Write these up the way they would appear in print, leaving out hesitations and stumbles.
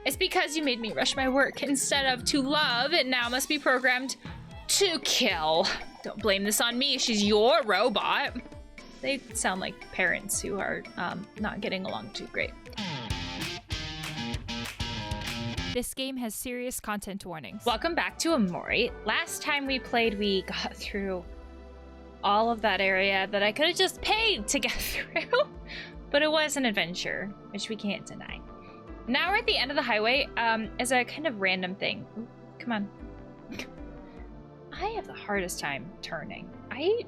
It's because you made me rush my work. Instead of to love, it now must be programmed to kill. Don't blame this on me, she's your robot. They sound like parents who are not getting along too great. This game has serious content warnings. Welcome back to Omori. Last time we played, we got through all of that area that I could have just paid to get through, but it was an adventure, which we can't deny. Now we're at the end of the highway as a kind of random thing. Ooh, come on. I have the hardest time turning. Creepy.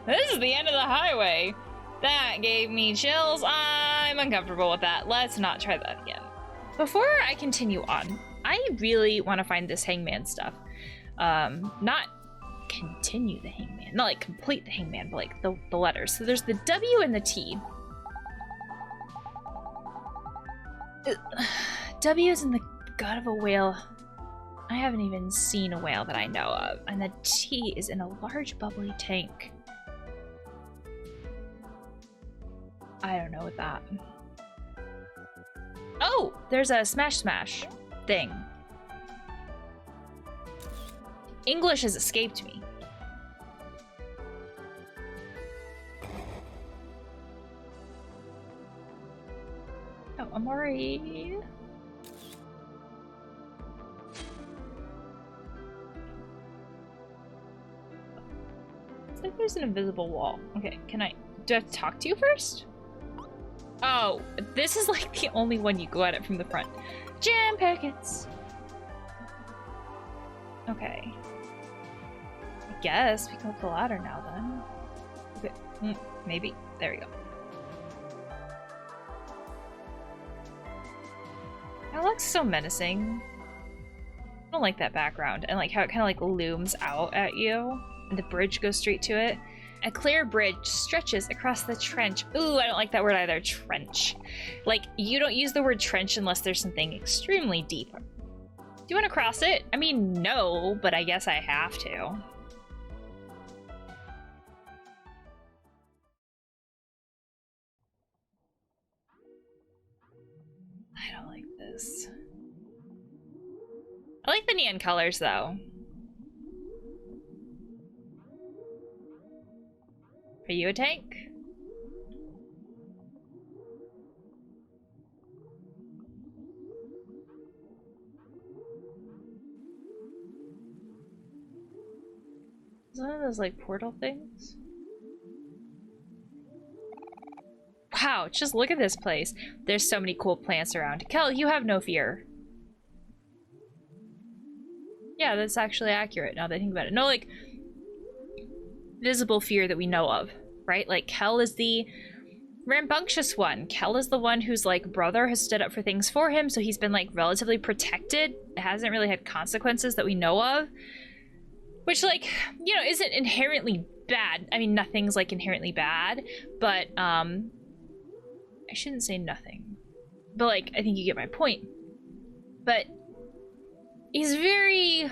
This is the end of the highway. That gave me chills. I'm uncomfortable with that. Let's not try that again. Before I continue on, I really want to find this hangman stuff. Not continue the hangman, not like complete the hangman, but like the letters. So there's the W and the T. W is in the gut of a whale. I haven't even seen a whale that I know of. And the T is in a large bubbly tank. I don't know what that. Oh, there's a smash smash thing. English has escaped me. Oh, Omori. It's like there's an invisible wall. Okay, do I have to talk to you first? Oh, this is like the only one you go at it from the front. Jam packets. Okay. I guess we go up the ladder now then. Okay, maybe. There we go. That looks so menacing. I don't like that background and like how it kind of like looms out at you and the bridge goes straight to it. A clear bridge stretches across the trench. Ooh, I don't like that word either, trench. Like, you don't use the word trench unless there's something extremely deep. Do you want to cross it? I mean, no, but I guess I have to. I don't like this. I like the neon colors, though. Are you a tank? Is one of those like portal things? Wow, just look at this place. There's so many cool plants around. Kel, you have no fear. Yeah, that's actually accurate now that I think about it. No, like, visible fear that we know of, right? Like, Kel is the rambunctious one. Kel is the one whose, like, brother has stood up for things for him, so he's been, like, relatively protected. It hasn't really had consequences that we know of. Which, like, you know, isn't inherently bad. I mean, nothing's, like, inherently bad, but, I shouldn't say nothing. But, like, I think you get my point. But he's very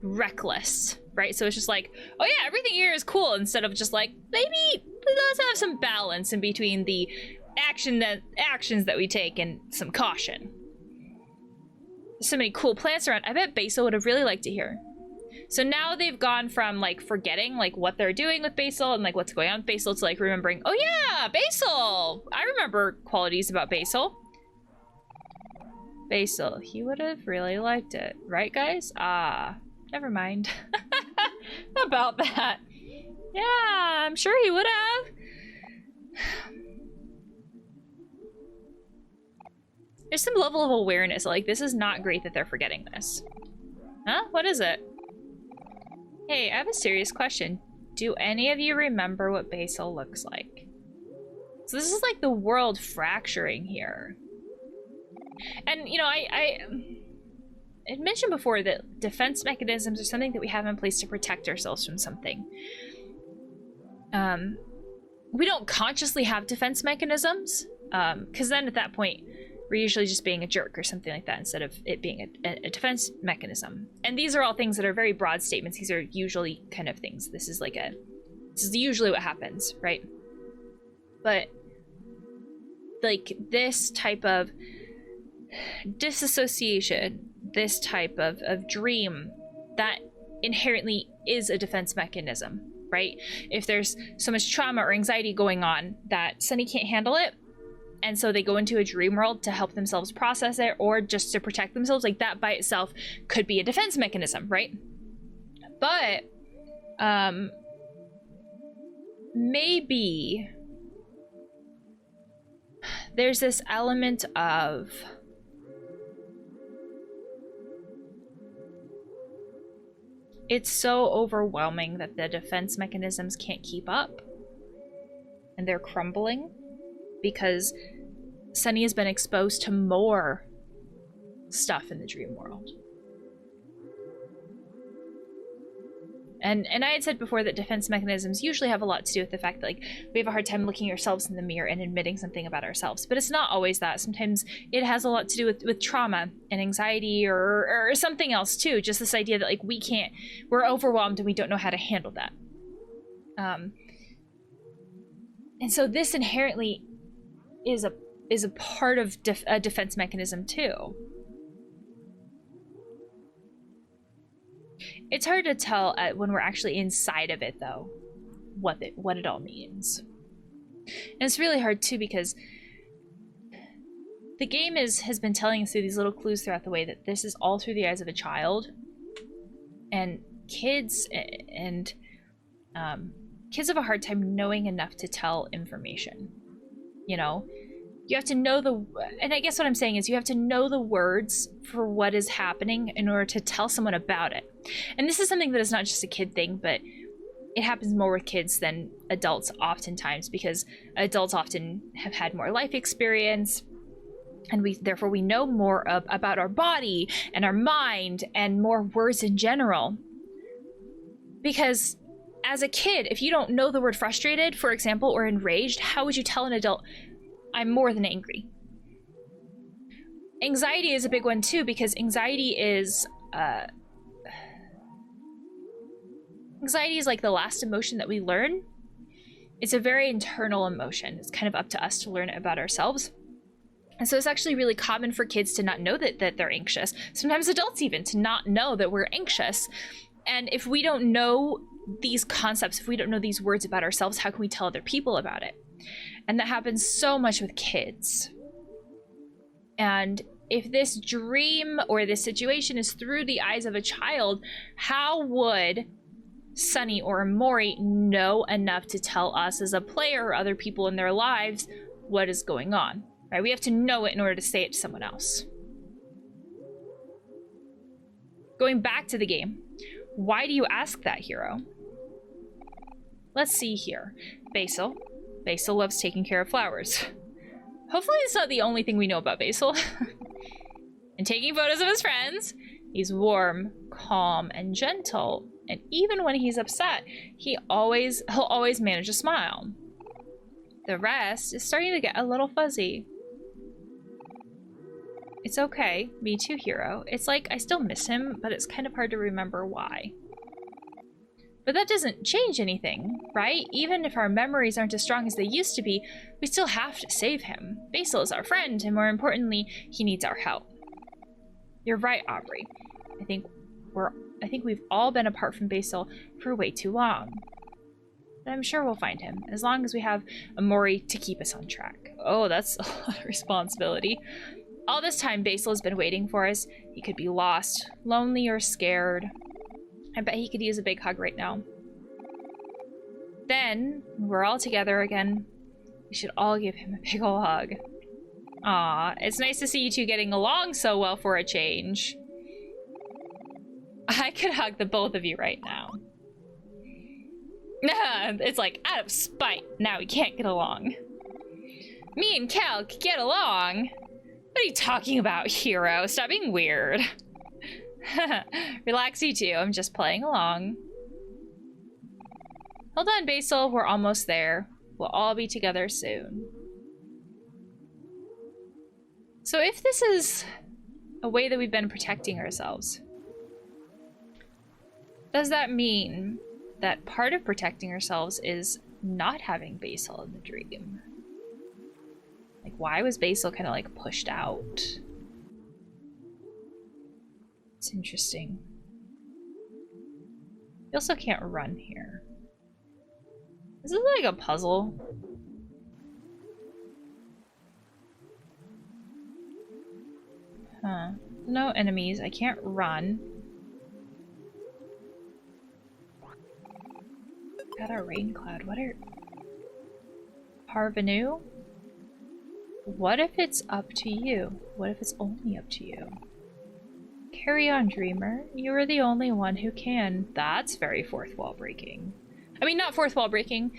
reckless, right? So it's just like, oh yeah, everything here is cool, instead of just like, maybe let's have some balance in between the actions that we take and some caution. There's so many cool plants around. I bet Basil would have really liked it here. So now they've gone from like forgetting like what they're doing with Basil and like what's going on with Basil to like remembering, oh yeah, Basil! I remember qualities about Basil. Basil, he would have really liked it, right guys? Ah, never mind about that. Yeah, I'm sure he would have. There's some level of awareness, like this is not great that they're forgetting this. Huh? What is it? Hey, I have a serious question. Do any of you remember what Basil looks like? So this is like the world fracturing here. And, you know, I mentioned before that defense mechanisms are something that we have in place to protect ourselves from something. We don't consciously have defense mechanisms, because then at that point, we're usually just being a jerk or something like that instead of it being a defense mechanism. And these are all things that are very broad statements. These are usually kind of things. This is usually what happens, right? But like this type of disassociation, this type of dream, that inherently is a defense mechanism, right? If there's so much trauma or anxiety going on that Sunny can't handle it, and so they go into a dream world to help themselves process it or just to protect themselves, like that by itself could be a defense mechanism, right? But maybe there's this element of it's so overwhelming that the defense mechanisms can't keep up and they're crumbling because Sunny has been exposed to more stuff in the dream world. And I had said before that defense mechanisms usually have a lot to do with the fact that, like, we have a hard time looking ourselves in the mirror and admitting something about ourselves. But it's not always that. Sometimes it has a lot to do with trauma and anxiety or something else too. Just this idea that, like, we're overwhelmed and we don't know how to handle that. And so this inherently is a part of a defense mechanism too. It's hard to tell when we're actually inside of it, though, what it all means. And it's really hard, too, because the game has been telling us through these little clues throughout the way that this is all through the eyes of a child. And kids kids have a hard time knowing enough to tell information. You know? You have to know and I guess what I'm saying is you have to know the words for what is happening in order to tell someone about it. And this is something that is not just a kid thing, but it happens more with kids than adults oftentimes, because adults often have had more life experience, and therefore we know more about our body and our mind and more words in general. Because as a kid, if you don't know the word frustrated, for example, or enraged, how would you tell an adult, I'm more than angry? Anxiety is a big one too, because anxiety is like the last emotion that we learn. It's a very internal emotion. It's kind of up to us to learn it about ourselves. And so it's actually really common for kids to not know that they're anxious. Sometimes adults even to not know that we're anxious. And if we don't know these concepts, if we don't know these words about ourselves, how can we tell other people about it? And that happens so much with kids. And if this dream or this situation is through the eyes of a child, how would Sunny or Omori know enough to tell us as a player or other people in their lives what is going on? Right? We have to know it in order to say it to someone else. Going back to the game, why do you ask that, hero? Let's see here. Basil. Basil loves taking care of flowers. Hopefully it's not the only thing we know about Basil. And taking photos of his friends. He's warm, calm, and gentle. And even when he's upset, he'll always manage a smile. The rest is starting to get a little fuzzy. It's okay. Me too, hero. It's like I still miss him, but it's kind of hard to remember why. But that doesn't change anything, right? Even if our memories aren't as strong as they used to be, we still have to save him. Basil is our friend, and more importantly, he needs our help. You're right, Aubrey. I think we've all been apart from Basil for way too long. But I'm sure we'll find him, as long as we have Omori to keep us on track. Oh, that's a lot of responsibility. All this time, Basil has been waiting for us. He could be lost, lonely, or scared. I bet he could use a big hug right now. Then, when we're all together again, we should all give him a big ol' hug. Aw, it's nice to see you two getting along so well for a change. I could hug the both of you right now. It's like, out of spite, now we can't get along. Me and Cal could get along. What are you talking about, hero? Stop being weird. Relax, you two. I'm just playing along. Hold on, Basil. We're almost there. We'll all be together soon. So if this is a way that we've been protecting ourselves, does that mean that part of protecting ourselves is not having Basil in the dream? Like, why was Basil kind of like pushed out? It's interesting. You also can't run here. Is this like a puzzle? Huh. No enemies. I can't run. Got a rain cloud. What are... Parvenu? What if it's up to you? What if it's only up to you? Carry on, dreamer. You are the only one who can. That's very fourth wall breaking. I mean, not fourth wall breaking.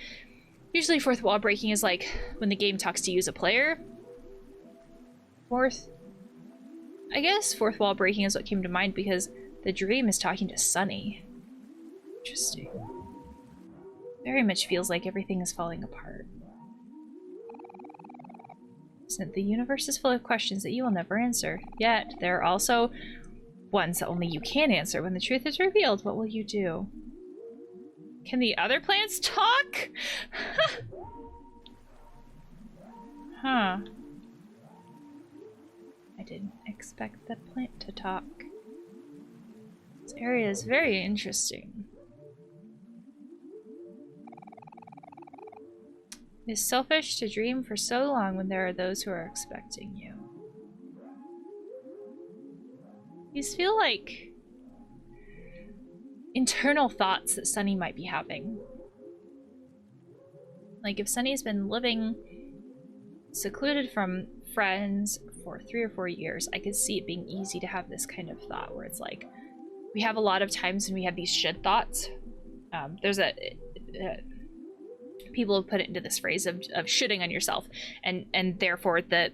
Usually fourth wall breaking is like when the game talks to you as a player. I guess fourth wall breaking is what came to mind because the dream is talking to Sunny. Interesting. Very much feels like everything is falling apart. The universe is full of questions that you will never answer. Yet, there are also ones that only you can answer. When the truth is revealed, what will you do? Can the other plants talk? Huh. I didn't expect that plant to talk. This area is very interesting. It is selfish to dream for so long when there are those who are expecting you. These feel like internal thoughts that Sunny might be having. Like if Sunny's been living secluded from friends for 3 or 4 years, I could see it being easy to have this kind of thought where it's like, we have a lot of times when we have these should thoughts. There's people have put it into this phrase of shitting on yourself, and therefore the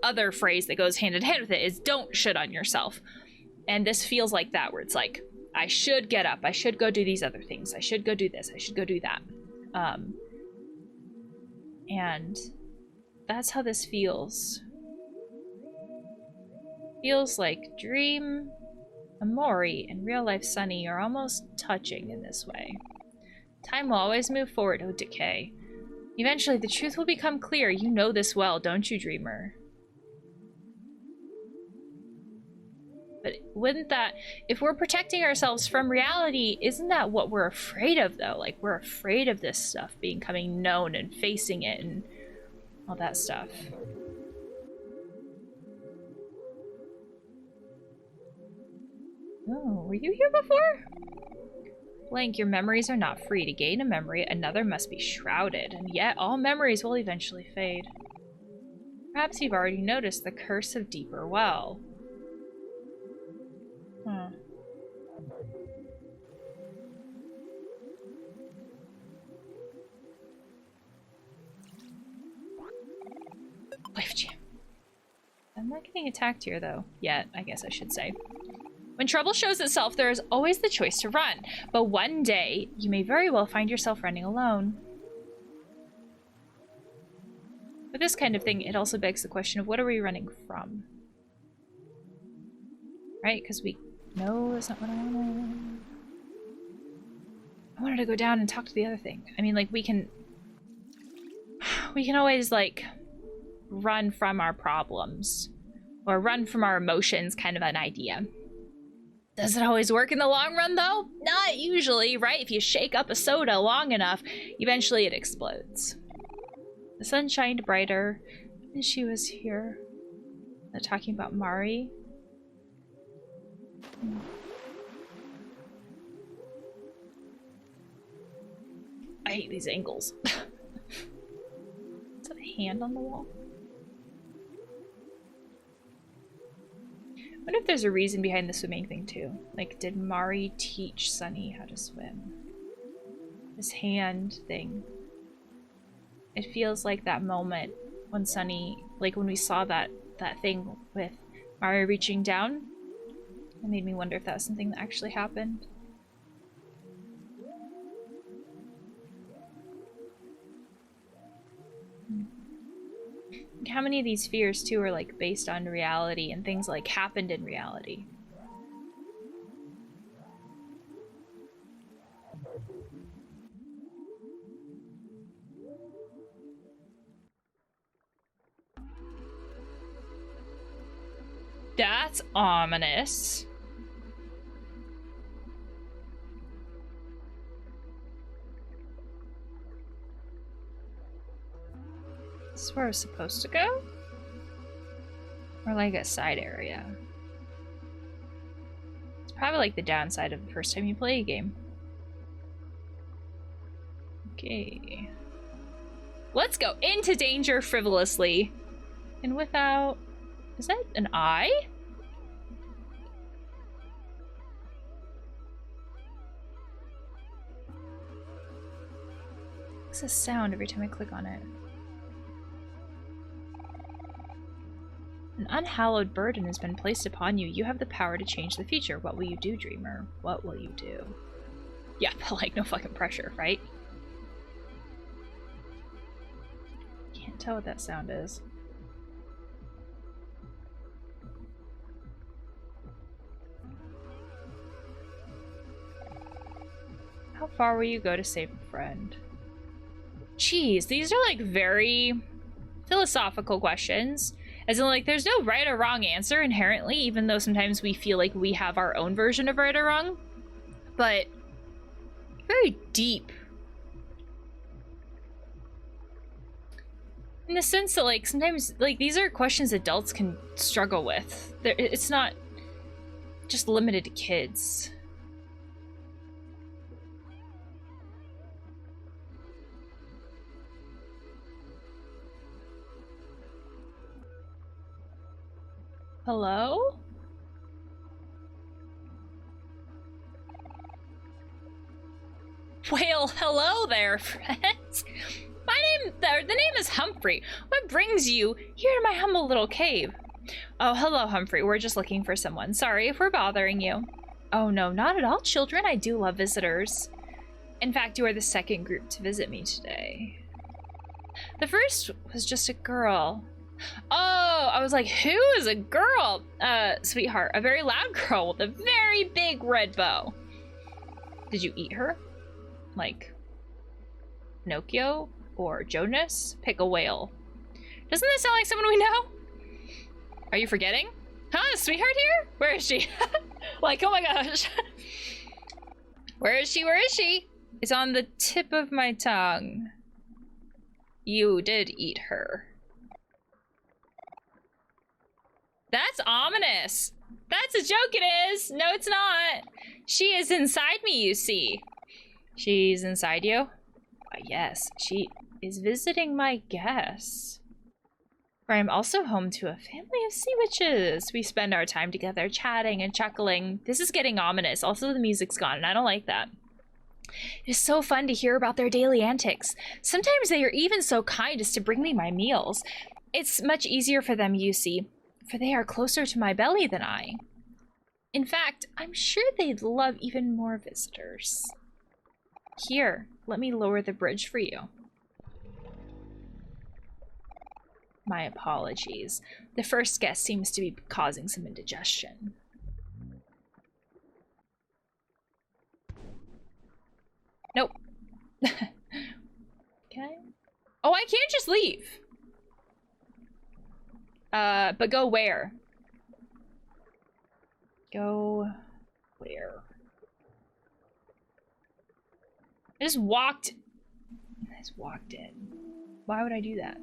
other phrase that goes hand in hand with it is don't shit on yourself. And this feels like that, where it's like, I should get up, I should go do these other things, I should go do this, I should go do that. And that's how this feels. Feels like Dream, Omori, and real life Sunny are almost touching in this way. Time will always move forward, oh decay. Eventually, the truth will become clear. You know this well, don't you, dreamer? But wouldn't that... If we're protecting ourselves from reality, isn't that what we're afraid of, though? Like, we're afraid of this stuff becoming known and facing it and all that stuff. Oh, were you here before? Blank, your memories are not free. To gain a memory, another must be shrouded, and yet all memories will eventually fade. Perhaps you've already noticed the curse of Deeper Well. Huh. Life Jam. I'm not getting attacked here, though. Yet, I guess I should say. When trouble shows itself, there is always the choice to run. But one day, you may very well find yourself running alone. For this kind of thing, it also begs the question of what are we running from? Right? Because we... No, that's not what I wanted. I wanted to go down and talk to the other thing. I mean, like, we can... We can always, like, run from our problems. Or run from our emotions, kind of an idea. Does it always work in the long run, though? Not usually, right? If you shake up a soda long enough, eventually it explodes. The sun shined brighter, and she was here. They're talking about Mari. I hate these angles. Is that a hand on the wall? I wonder if there's a reason behind the swimming thing too. Like, did Mari teach Sunny how to swim? This hand thing. It feels like that moment when Sunny, like when we saw that thing with Mari reaching down. It made me wonder if that was something that actually happened. How many of these fears too are like based on reality and things like happened in reality? That's ominous. This is where I was supposed to go? Or like a side area? It's probably like the downside of the first time you play a game. Okay. Let's go into danger frivolously. And without... Is that an eye? What's a sound every time I click on it? An unhallowed burden has been placed upon you. You have the power to change the future. What will you do, dreamer? What will you do? Yeah, but like no fucking pressure, right? Can't tell what that sound is. How far will you go to save a friend? Jeez, these are like very philosophical questions. As in, like, there's no right or wrong answer inherently, even though sometimes we feel like we have our own version of right or wrong. But very deep. In the sense that, like, sometimes, like, these are questions adults can struggle with. It's not just limited to kids. Hello? Well, hello there, friends. The name is Humphrey. What brings you here to my humble little cave? Oh, hello, Humphrey. We're just looking for someone. Sorry if we're bothering you. Oh, no, not at all, children. I do love visitors. In fact, you are the second group to visit me today. The first was just a girl. Oh, I was like, who is a girl? Sweetheart, a very loud girl with a very big red bow. Did you eat her? Like Pinocchio or Jonas? Pick a whale. Doesn't this sound like someone we know? Are you forgetting? Huh, sweetheart here? Where is she? Like, oh my gosh. Where is she? Where is she? It's on the tip of my tongue. You did eat her. That's ominous. That's a joke, it is. No, it's not. She is inside me, you see. She's inside you? Why, yes, she is visiting my guests. For I am also home to a family of sea witches. We spend our time together chatting and chuckling. This is getting ominous. Also, the music's gone, and I don't like that. It is so fun to hear about their daily antics. Sometimes they are even so kind as to bring me my meals. It's much easier for them, you see, for they are closer to my belly than I. In fact, I'm sure they'd love even more visitors. Here, let me lower the bridge for you. My apologies. The first guest seems to be causing some indigestion. Nope. Can I? Oh, I can't just leave. But go where? Go where? I just walked in. Why would I do that?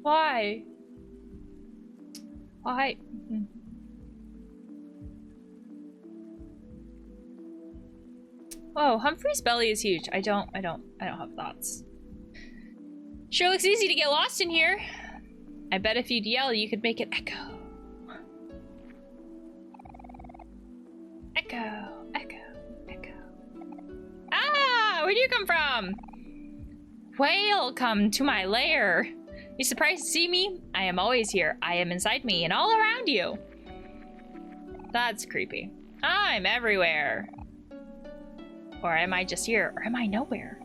Why? Why? Oh, Humphrey's belly is huge. I don't have thoughts. Sure looks easy to get lost in here. I bet if you'd yell, you could make it echo. Echo, echo, echo. Ah, where do you come from? Welcome to my lair. You surprised to see me? I am always here. I am inside me and all around you. That's creepy. I'm everywhere. Or am I just here? Or am I nowhere?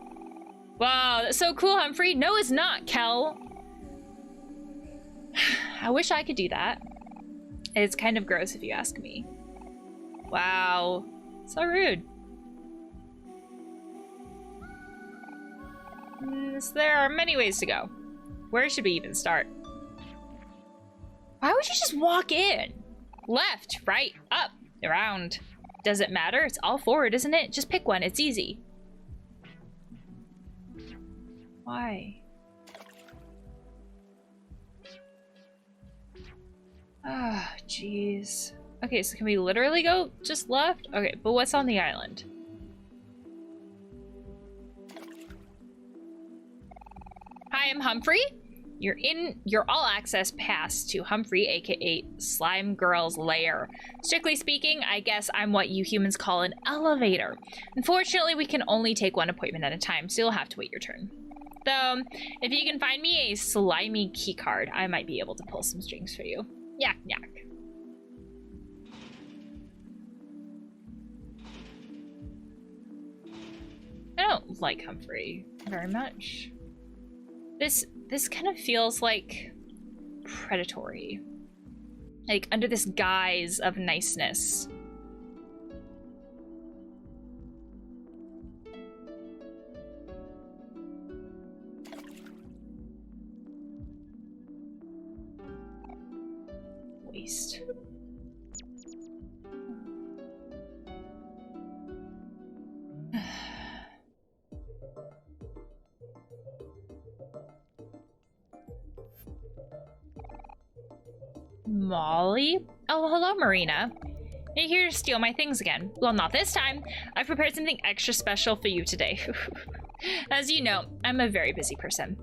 Wow, that's so cool, Humphrey. No, it's not, Kel. I wish I could do that. It's kind of gross if you ask me. Wow. So rude. There are many ways to go. Where should we even start? Why would you just walk in? Left, right, up, around. Does it matter? It's all forward, isn't it? Just pick one. It's easy. Why? Ah, jeez. Okay, so can we literally go just left? Okay, but what's on the island? Hi, I'm Humphrey. You're in your all-access pass to Humphrey, aka Slime Girl's lair. Strictly speaking, I guess I'm what you humans call an elevator. Unfortunately, we can only take one appointment at a time, so you'll have to wait your turn. Though, if you can find me a slimy keycard, I might be able to pull some strings for you. Yak, yak. I don't like Humphrey very much. This kind of feels like predatory. Like under this guise of niceness. Waste. Molly? Oh, hello, Marina. You're here to steal my things again. Well, not this time. I've prepared something extra special for you today. As you know, I'm a very busy person.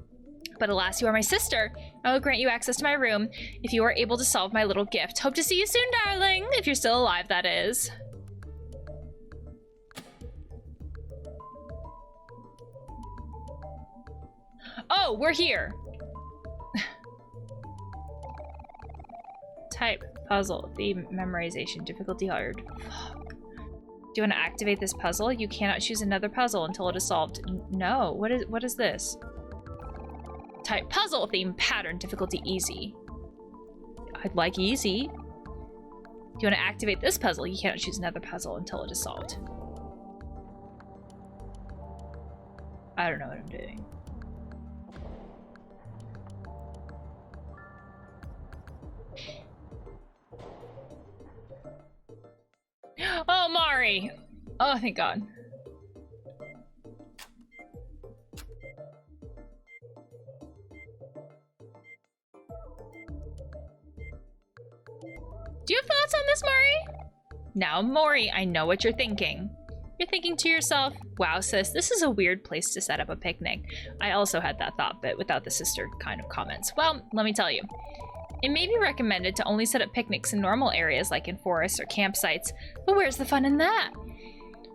But alas, you are my sister. I will grant you access to my room if you are able to solve my little gift. Hope to see you soon, darling. If you're still alive, that is. Oh, we're here. Type, puzzle, theme, memorization, difficulty hard. Fuck. Do you want to activate this puzzle? You cannot choose another puzzle until it is solved. No, what is this? Type, puzzle, theme, pattern, difficulty easy. I'd like easy. Do you want to activate this puzzle? You cannot choose another puzzle until it is solved. I don't know what I'm doing. Oh, Mari! Oh, thank God. Do you have thoughts on this, Mari? Now, Mori, I know what you're thinking. You're thinking to yourself, wow, sis, this is a weird place to set up a picnic. I also had that thought, but without the sister kind of comments. Well, let me tell you. It may be recommended to only set up picnics in normal areas like in forests or campsites, but where's the fun in that?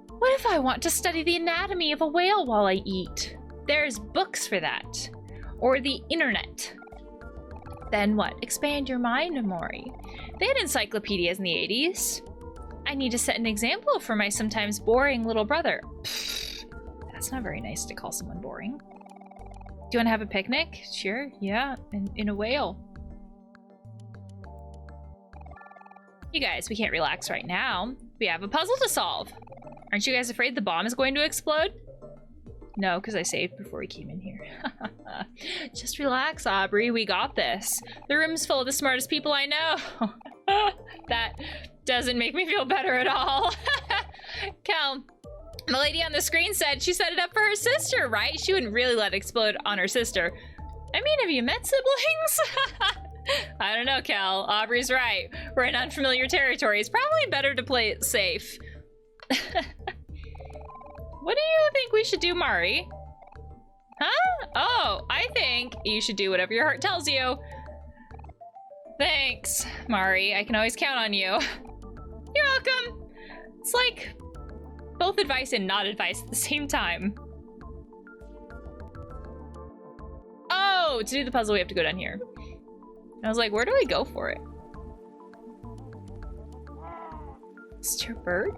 What if I want to study the anatomy of a whale while I eat? There's books for that. Or the internet. Then what? Expand your mind, Omori. They had encyclopedias in the 80s. I need to set an example for my sometimes boring little brother. Pfft, that's not very nice to call someone boring. Do you want to have a picnic? Sure, yeah, in a whale. You guys, we can't relax right now. We have a puzzle to solve. Aren't you guys afraid the bomb is going to explode? No, because I saved before we came in here. Just relax, Aubrey. We got this. The room's full of the smartest people I know. That doesn't make me feel better at all. Cal, the lady on the screen said she set it up for her sister, right? She wouldn't really let it explode on her sister. I mean, have you met siblings? I don't know, Cal. Aubrey's right. We're in unfamiliar territory. It's probably better to play it safe. What do you think we should do, Mari? Huh? Oh, I think you should do whatever your heart tells you. Thanks, Mari. I can always count on you. You're welcome. It's like both advice and not advice at the same time. Oh, to do the puzzle, we have to go down here. And I was like, where do I go for it? Disturb bird?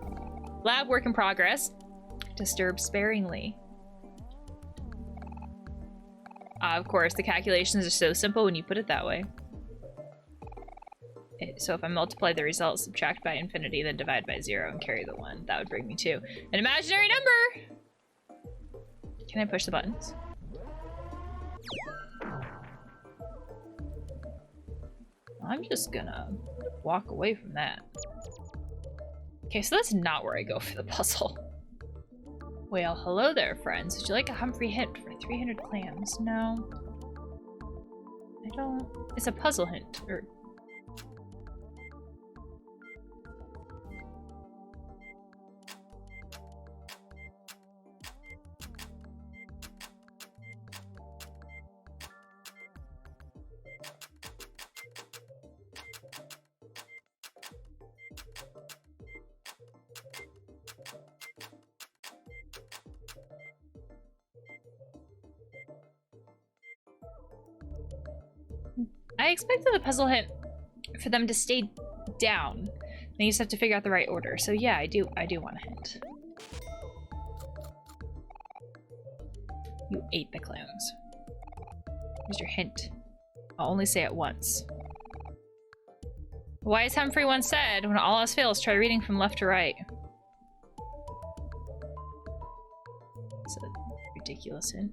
Lab work in progress. Disturb sparingly. Of course, the calculations are so simple when you put it that way. So if I multiply the result, subtract by infinity, then divide by 0 and carry the 1, that would bring me to an imaginary number! Can I push the buttons? I'm just gonna walk away from that. Okay, so that's not where I go for the puzzle. Well, hello there, friends. Would you like a Humphrey hint for 300 clams? No. I don't... It's a puzzle hint, or... I expected the puzzle hint for them to stay down. Then you just have to figure out the right order. So yeah, I do want a hint. You ate the clams. Here's your hint. I'll only say it once. Wise Humphrey once said, when all else fails, try reading from left to right. It's a ridiculous hint.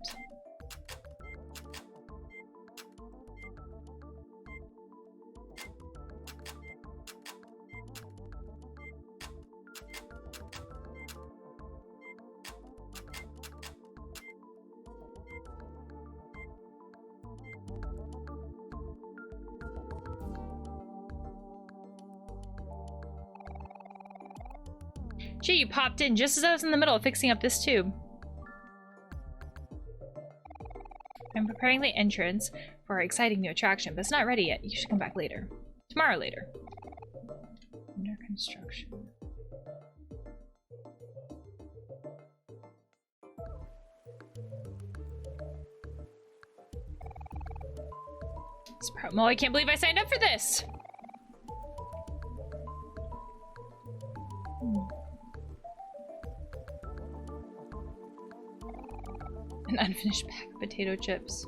Gee, you popped in just as I was in the middle of fixing up this tube. I'm preparing the entrance for our exciting new attraction, but it's not ready yet. You should come back later. Tomorrow later. Under construction. Mo, I can't believe I signed up for this! An unfinished pack of potato chips.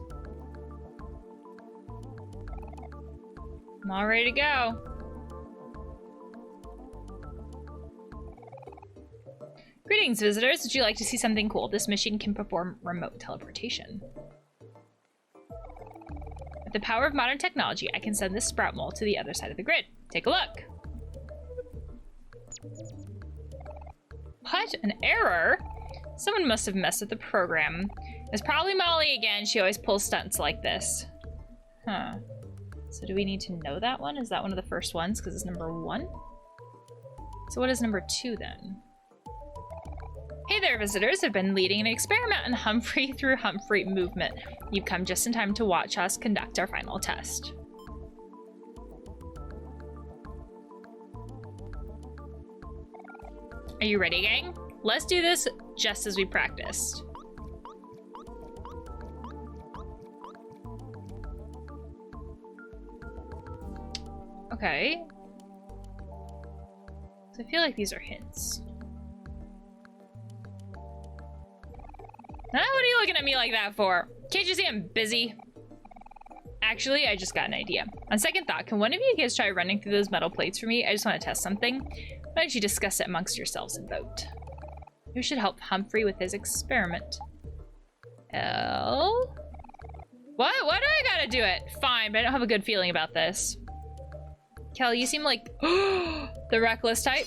I'm all ready to go. Greetings, visitors. Would you like to see something cool? This machine can perform remote teleportation. With the power of modern technology, I can send this sprout mole to the other side of the grid. Take a look. What? An error? Someone must have messed with the program. It's probably Molly again. She always pulls stunts like this. Huh. So do we need to know that one? Is that one of the first ones? Because it's number 1? So what is number 2 then? Hey there, visitors. I've been leading an experiment on Humphrey through Humphrey movement. You've come just in time to watch us conduct our final test. Are you ready, gang? Let's do this just as we practiced. Okay. So I feel like these are hints. Now, what are you looking at me like that for? Can't you see I'm busy? Actually, I just got an idea. On second thought, can one of you guys try running through those metal plates for me? I just want to test something. Why don't you discuss it amongst yourselves and vote? Who should help Humphrey with his experiment? What? Why do I gotta do it? Fine, but I don't have a good feeling about this. Kel, you seem like the reckless type.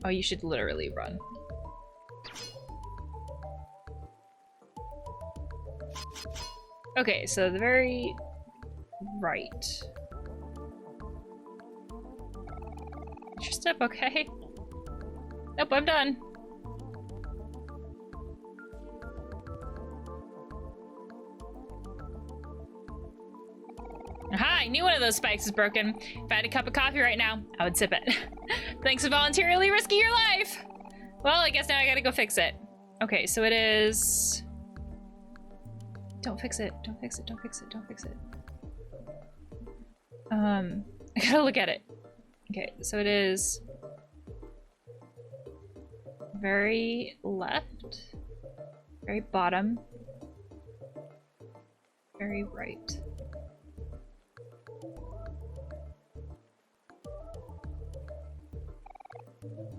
Oh, you should literally run. Okay, so the very right. Your step okay? Nope, I'm done. Aha, I knew one of those spikes is broken. If I had a cup of coffee right now, I would sip it. Thanks for voluntarily risking your life. Well, I guess now I gotta go fix it. Okay, so it is... Don't fix it, don't fix it, don't fix it, don't fix it. I gotta look at it. Okay, so it is... very left, very bottom, very right.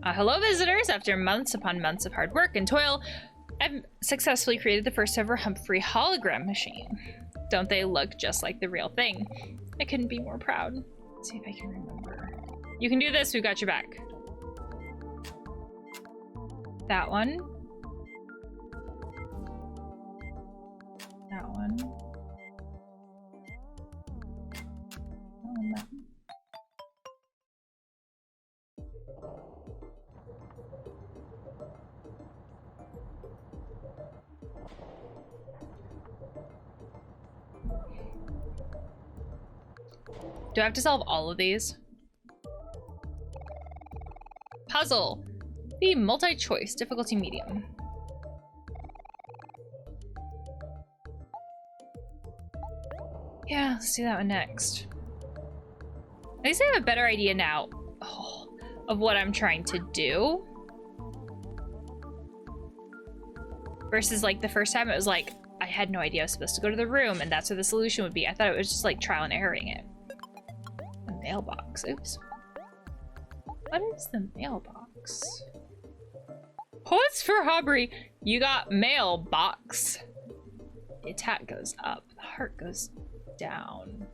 Hello, visitors. After months upon months of hard work and toil, I've successfully created the first ever Humphrey hologram machine. Don't they look just like the real thing? I couldn't be more proud. Let's see if I can remember. You can do this. We've got your back. That one. That one. That one. That one. Do I have to solve all of these? Puzzle. The multi-choice, difficulty medium. Yeah, let's do that one next. At least I have a better idea now of what I'm trying to do. Versus like the first time it was like, I had no idea I was supposed to go to the room and that's where the solution would be. I thought it was just like trial and erroring it. The mailbox, oops. What is the mailbox? What's for Aubrey? You got mailbox. The attack goes up, the heart goes down.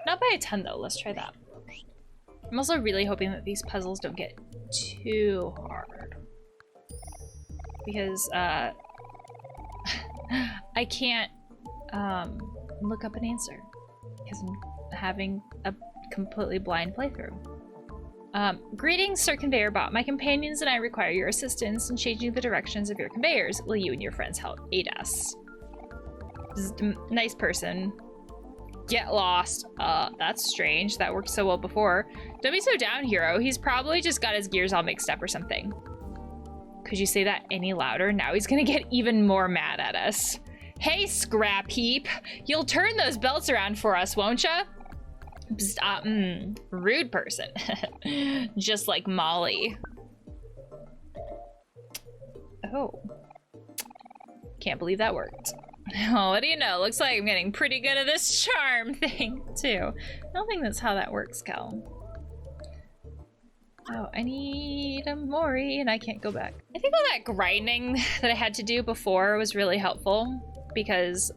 Not by a ton though, let's try that. I'm also really hoping that these puzzles don't get too hard. Because I can't look up an answer because I'm having a completely blind playthrough. Greetings, Sir Conveyor Bot. My companions and I require your assistance in changing the directions of your conveyors. Will you and your friends help aid us? Nice person. Get lost. That's strange. That worked so well before. Don't be so down, hero. He's probably just got his gears all mixed up or something. Could you say that any louder? Now he's gonna get even more mad at us. Hey, scrap heap. You'll turn those belts around for us, won't ya? Rude person. Just like Molly. Oh. Can't believe that worked. Oh, what do you know? Looks like I'm getting pretty good at this charm thing, too. I don't think that's how that works, Cal. Oh, I need a Omori, and I can't go back. I think all that grinding that I had to do before was really helpful, because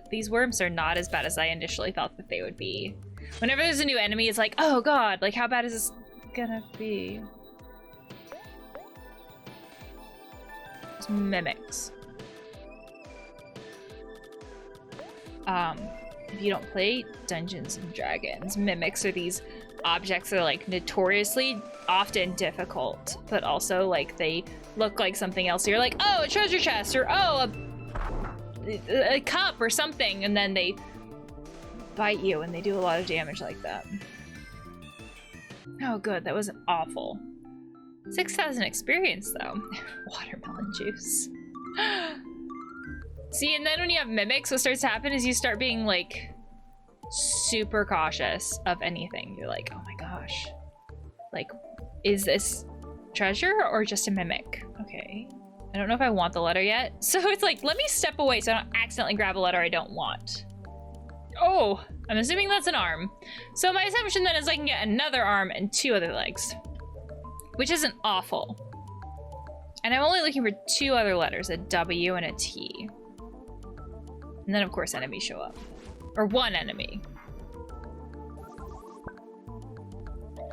these worms are not as bad as I initially thought that they would be. Whenever there's a new enemy, it's like, oh god, like how bad is this gonna be? It's mimics. If you don't play Dungeons and Dragons, mimics are these objects that are like notoriously often difficult, but also like they look like something else. So you're like, oh, a treasure chest, or oh, a cup or something, and then they bite you and they do a lot of damage like that. Oh good, that wasn't awful. 6,000 experience though. Watermelon juice. See, and then when you have mimics, what starts to happen is you start being like super cautious of anything. You're like, oh my gosh, like, is this treasure or just a mimic? Okay, I don't know if I want the letter yet. So it's like, let me step away so I don't accidentally grab a letter I don't want. Oh, I'm assuming that's an arm. So my assumption then is I can get another arm and 2 other legs, which isn't awful. And I'm only looking for 2 other letters, a W and a T. And then of course enemies show up. Or 1 enemy.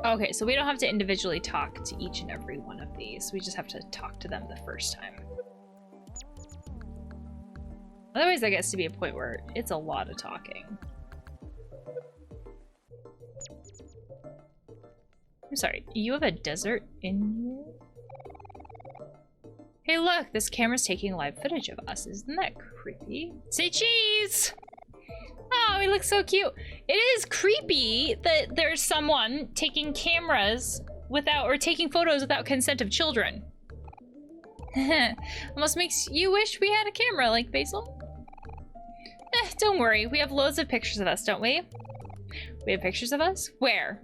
Okay, so we don't have to individually talk to each and every one of these. We just have to talk to them the first time. Otherwise that gets to be a point where it's a lot of talking. I'm sorry, you have a desert in you? Hey look, this camera's taking live footage of us. Isn't that creepy? Say cheese! Oh, he looks so cute. It is creepy that there's someone taking cameras without, or taking photos without consent of children. Almost makes you wish we had a camera like Basil. Don't worry, we have loads of pictures of us, don't we? We have pictures of us? Where?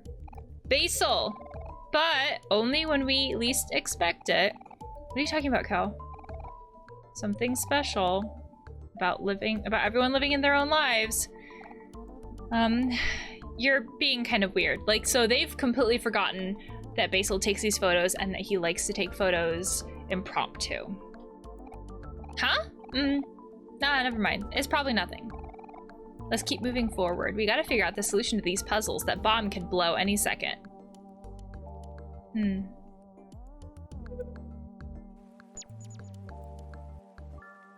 Basil! But only when we least expect it. What are you talking about, Cal? Something special about everyone living in their own lives. You're being kind of weird. Like, so they've completely forgotten that Basil takes these photos and that he likes to take photos impromptu. Huh? Nah, never mind. It's probably nothing. Let's keep moving forward. We gotta figure out the solution to these puzzles. That bomb could blow any second.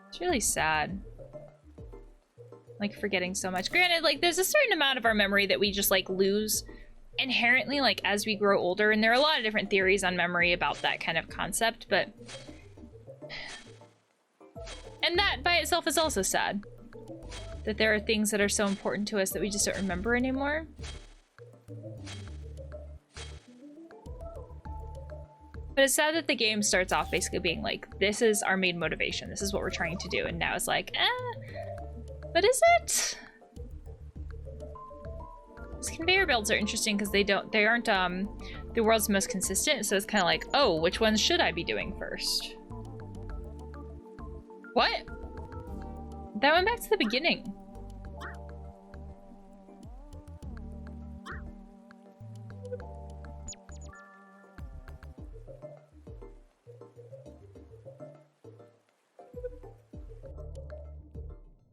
It's really sad. Like, forgetting so much. Granted, like, there's a certain amount of our memory that we just, like, lose inherently, like, as we grow older. And there are a lot of different theories on memory about that kind of concept, but... And that by itself is also sad. That there are things that are so important to us that we just don't remember anymore. But it's sad that the game starts off basically being like, this is our main motivation. This is what we're trying to do. And now it's like, but is it? These conveyor belts are interesting because they aren't the world's most consistent. So it's kind of like, oh, which ones should I be doing first? What? That went back to the beginning.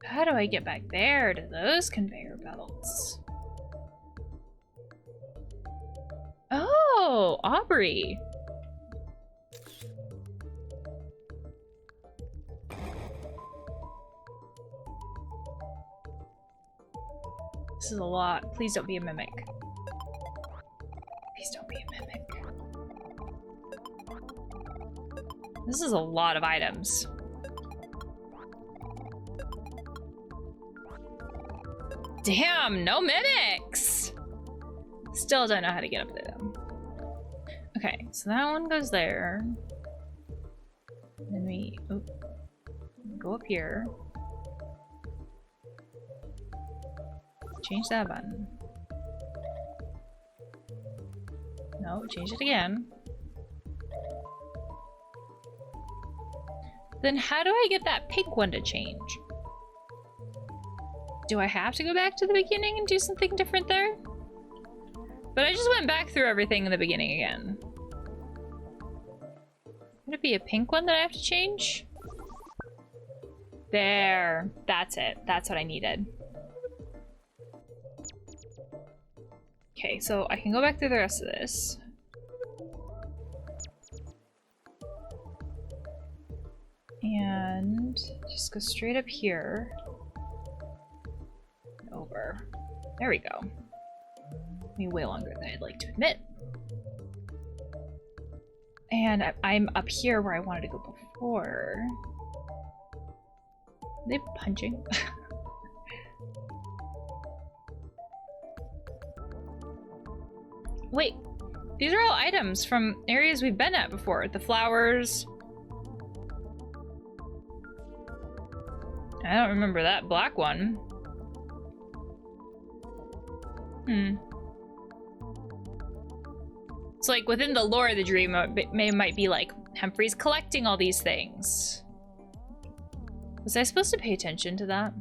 How do I get back there to those conveyor belts? Oh, Aubrey. This is a lot. Please don't be a mimic. Please don't be a mimic. This is a lot of items. Damn, no mimics! Still don't know how to get up there though. Okay, so that one goes there. Then we go up here. Change that button. No, change it again. Then how do I get that pink one to change? Do I have to go back to the beginning and do something different there? But I just went back through everything in the beginning again. Would it be a pink one that I have to change? There. That's it. That's what I needed. Okay, so I can go back through the rest of this. And just go straight up here. Over. There we go. Me way longer than I'd like to admit. And I'm up here where I wanted to go before. Are they punching? Wait, these are all items from areas we've been at before. The flowers. I don't remember that black one. It's like within the lore of the dream, it might be like Humphrey's collecting all these things. Was I supposed to pay attention to that?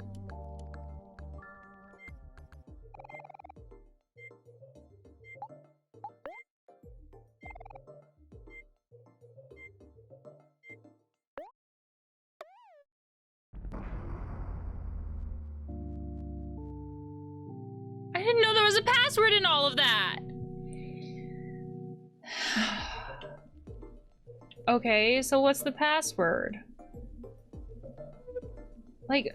I didn't know there was a password in all of that. Okay, so what's the password? Like,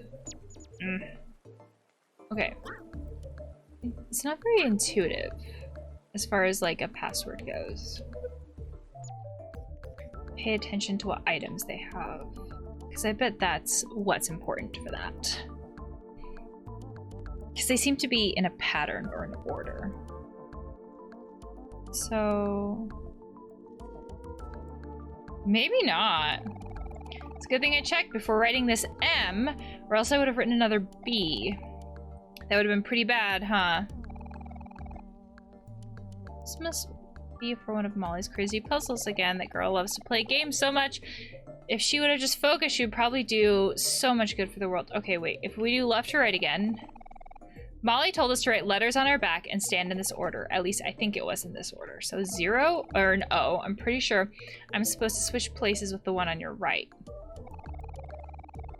okay. It's not very intuitive as far as like a password goes. Pay attention to what items they have, because I bet that's what's important for that. Because they seem to be in a pattern or an order. So... maybe not. It's a good thing I checked before writing this M, or else I would have written another B. That would have been pretty bad, huh? This must be for one of Molly's crazy puzzles again. That girl loves to play games so much. If she would have just focused, she would probably do so much good for the world. Okay, wait. If we do left to right again, Molly told us to write letters on our back and stand in this order. At least I think it was in this order. So 0 or an O. I'm pretty sure I'm supposed to switch places with the one on your right.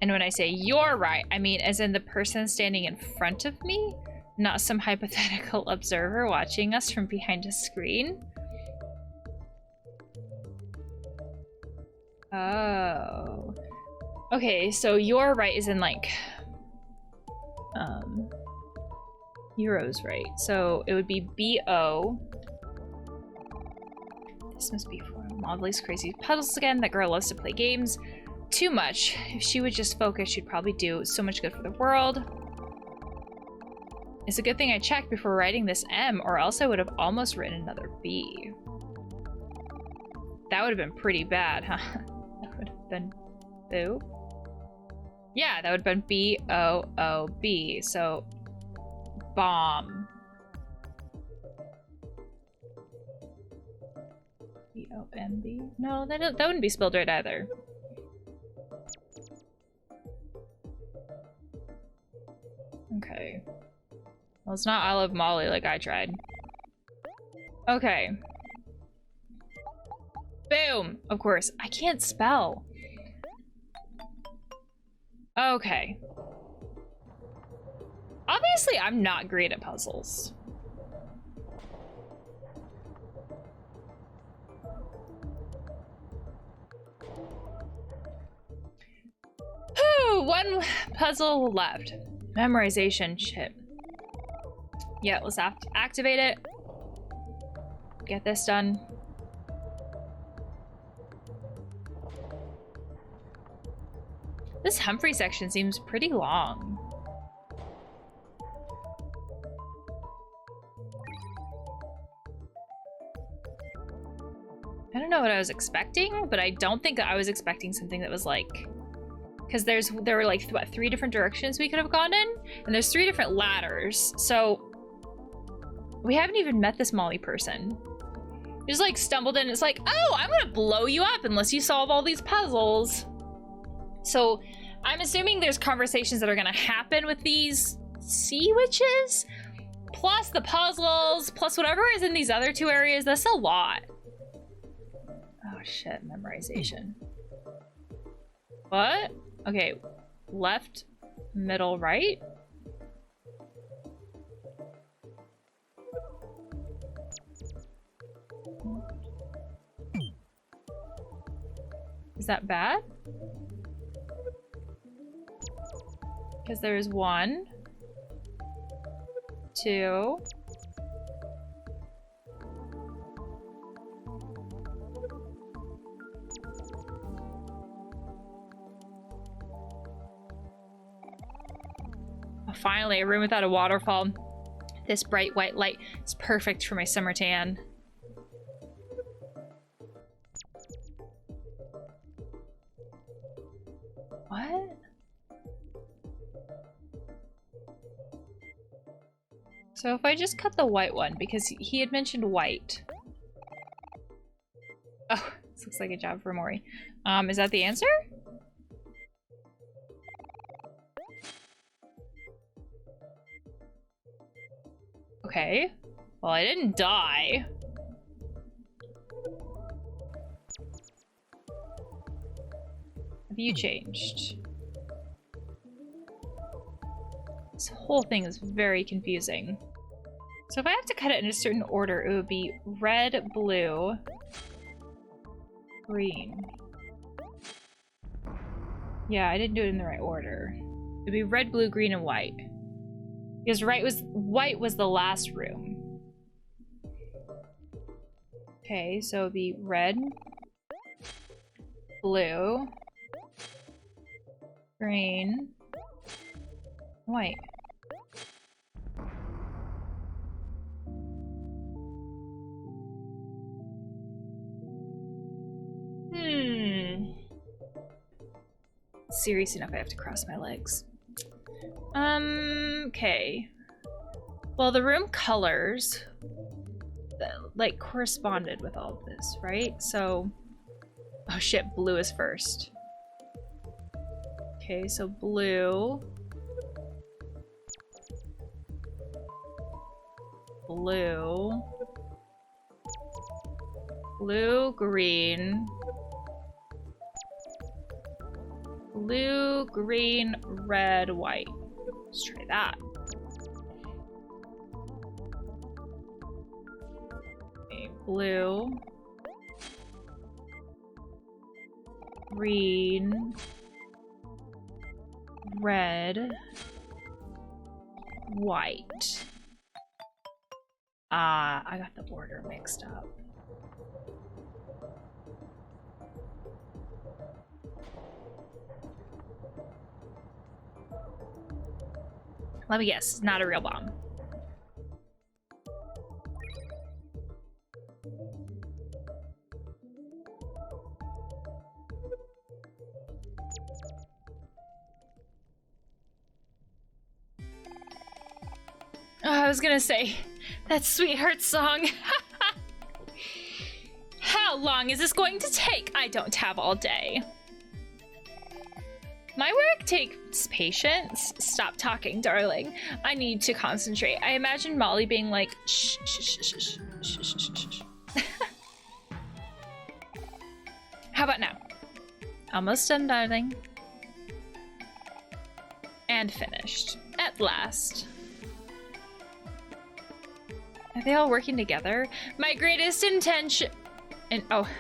And when I say your right, I mean as in the person standing in front of me, not some hypothetical observer watching us from behind a screen. Oh. Okay, so your right is in like Euro's right. So it would be B-O. This must be for Mobley's crazy puzzles again. That girl loves to play games. Too much. If she would just focus, she'd probably do so much good for the world. It's a good thing I checked before writing this M, or else I would have almost written another B. That would have been pretty bad, huh? That would have been boo. Yeah, that would have been B-O-O-B. So bomb. B-O-M-B? No, that wouldn't be spelled right either. Okay. Well, it's not I Love Molly like I tried. Okay. Boom! Of course. I can't spell. Okay. Obviously, I'm not great at puzzles. Whew, one puzzle left. Memorization chip. Yeah, let's activate it. Get this done. This Humphrey section seems pretty long. I don't know what I was expecting, but I don't think that I was expecting something that was like, because there were like what, 3 different directions we could have gone in, and there's 3 different ladders. So we haven't even met this Molly person. We just like stumbled in. It's like, oh, I'm gonna blow you up unless you solve all these puzzles. So I'm assuming there's conversations that are gonna happen with these sea witches, plus the puzzles, plus whatever is in these other 2 areas. That's a lot. Oh shit, memorization. What? Okay, left, middle, right? Is that bad? Because there's 1, 2. Oh, finally, a room without a waterfall. This bright white light is perfect for my summer tan. What? So if I just cut the white one, because he had mentioned white. Oh, this looks like a job for Omori. Is that the answer? Okay. Well, I didn't die. Have you changed? This whole thing is very confusing. So if I have to cut it in a certain order, it would be red, blue, green. Yeah, I didn't do it in the right order. It'd be red, blue, green, and white. Because white was the last room. Okay, so it'd be red, blue, green, white. Serious enough, I have to cross my legs. Okay. Well, the room colors like corresponded with all of this, right? So, oh shit, blue is first. Okay, so blue, blue. Blue, green. Blue, green, red, white. Let's try that. Okay, blue. Green. Red. White. I got the order mixed up. Let me guess, not a real bomb. Oh, I was gonna say, that Sweetheart song. How long is this going to take? I don't have all day. My work takes patience. Stop talking, darling. I need to concentrate. I imagine Molly being like, shh, shh, shh, shh, shh, shh, shh, shh, shh. How about now? Almost done, darling. And finished. At last. Are they all working together? My greatest intention...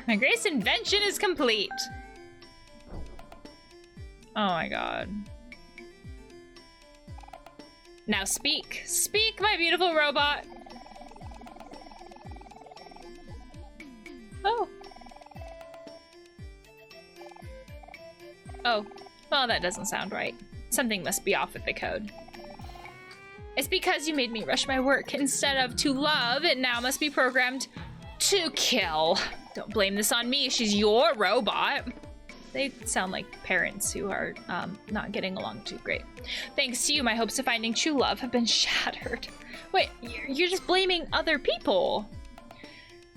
my greatest invention is complete. Oh my god. Now speak. Speak, my beautiful robot. Oh. Oh. Well, that doesn't sound right. Something must be off with the code. It's because you made me rush my work. Instead of to love, it now must be programmed to kill. Don't blame this on me. She's your robot. They sound like parents who are not getting along too great. Thanks to you, my hopes of finding true love have been shattered. Wait, you're just blaming other people.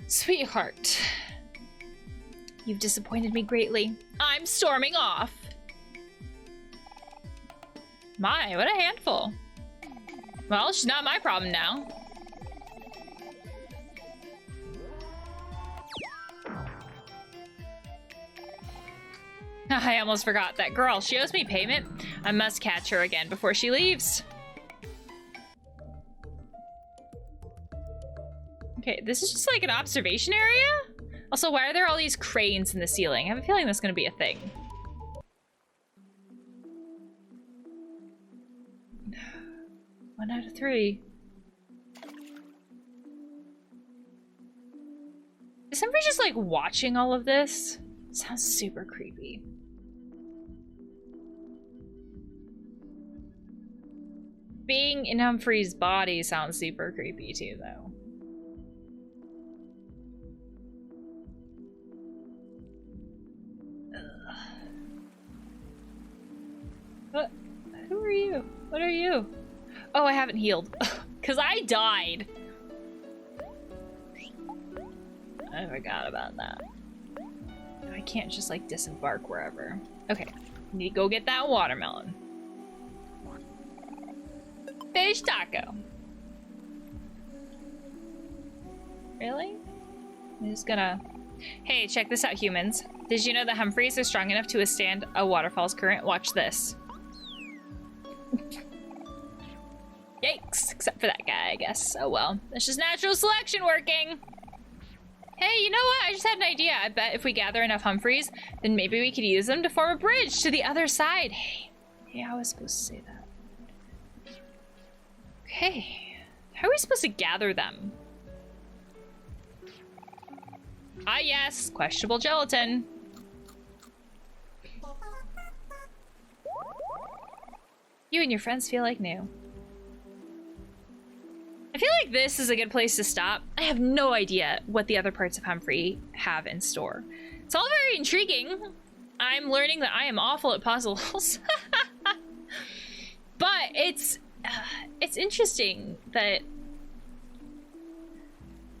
Sweetheart, you've disappointed me greatly. I'm storming off. My, what a handful. Well, she's not my problem now. I almost forgot that girl. She owes me payment. I must catch her again before she leaves. Okay, this is just like an observation area? Also, why are there all these cranes in the ceiling? I have a feeling that's gonna be a thing. One out of 3. Is somebody just like watching all of this? Sounds super creepy. Being in Humphrey's body sounds super creepy too, though. What? Who are you? What are you? Oh, I haven't healed. Because I died. I forgot about that. I can't just like disembark wherever. Okay, need to go get that watermelon. Fish taco. Really? I'm just gonna... Hey, check this out, humans. Did you know that Humphreys are strong enough to withstand a waterfall's current? Watch this. Yikes, except for that guy, I guess. Oh well, that's just natural selection working. Hey, you know what? I just had an idea. I bet if we gather enough Humphreys, then maybe we could use them to form a bridge to the other side. Hey, I was supposed to say that. Okay, how are we supposed to gather them? Ah yes, questionable gelatin. You and your friends feel like new. I feel like this is a good place to stop. I have no idea what the other parts of Humphrey have in store. It's all very intriguing. I'm learning that I am awful at puzzles. But it's interesting that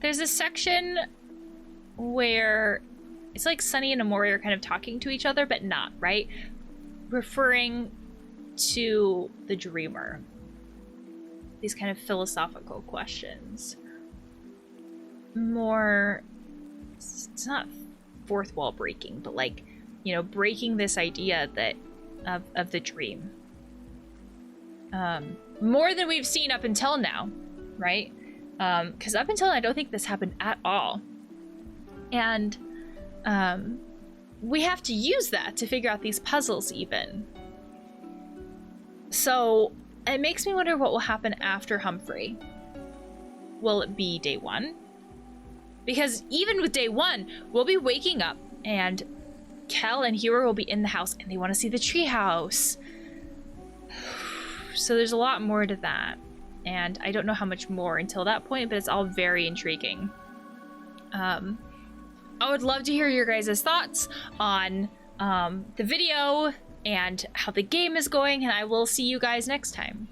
there's a section where it's like Sunny and Omori are kind of talking to each other, but not, right? Referring to the dreamer. these kind of philosophical questions. More, it's not fourth wall breaking, but like, you know, breaking this idea that of the dream. More than we've seen up until now, right? Because up until now, I don't think this happened at all. And we have to use that to figure out these puzzles even. So it makes me wonder what will happen after Humphrey. Will it be day one? Because even with day one, we'll be waking up and Kel and Hero will be in the house and they want to see the treehouse. So there's a lot more to that. And I don't know how much more until that point, but it's all very intriguing. I would love to hear your guys' thoughts on the video and how the game is going, and I will see you guys next time.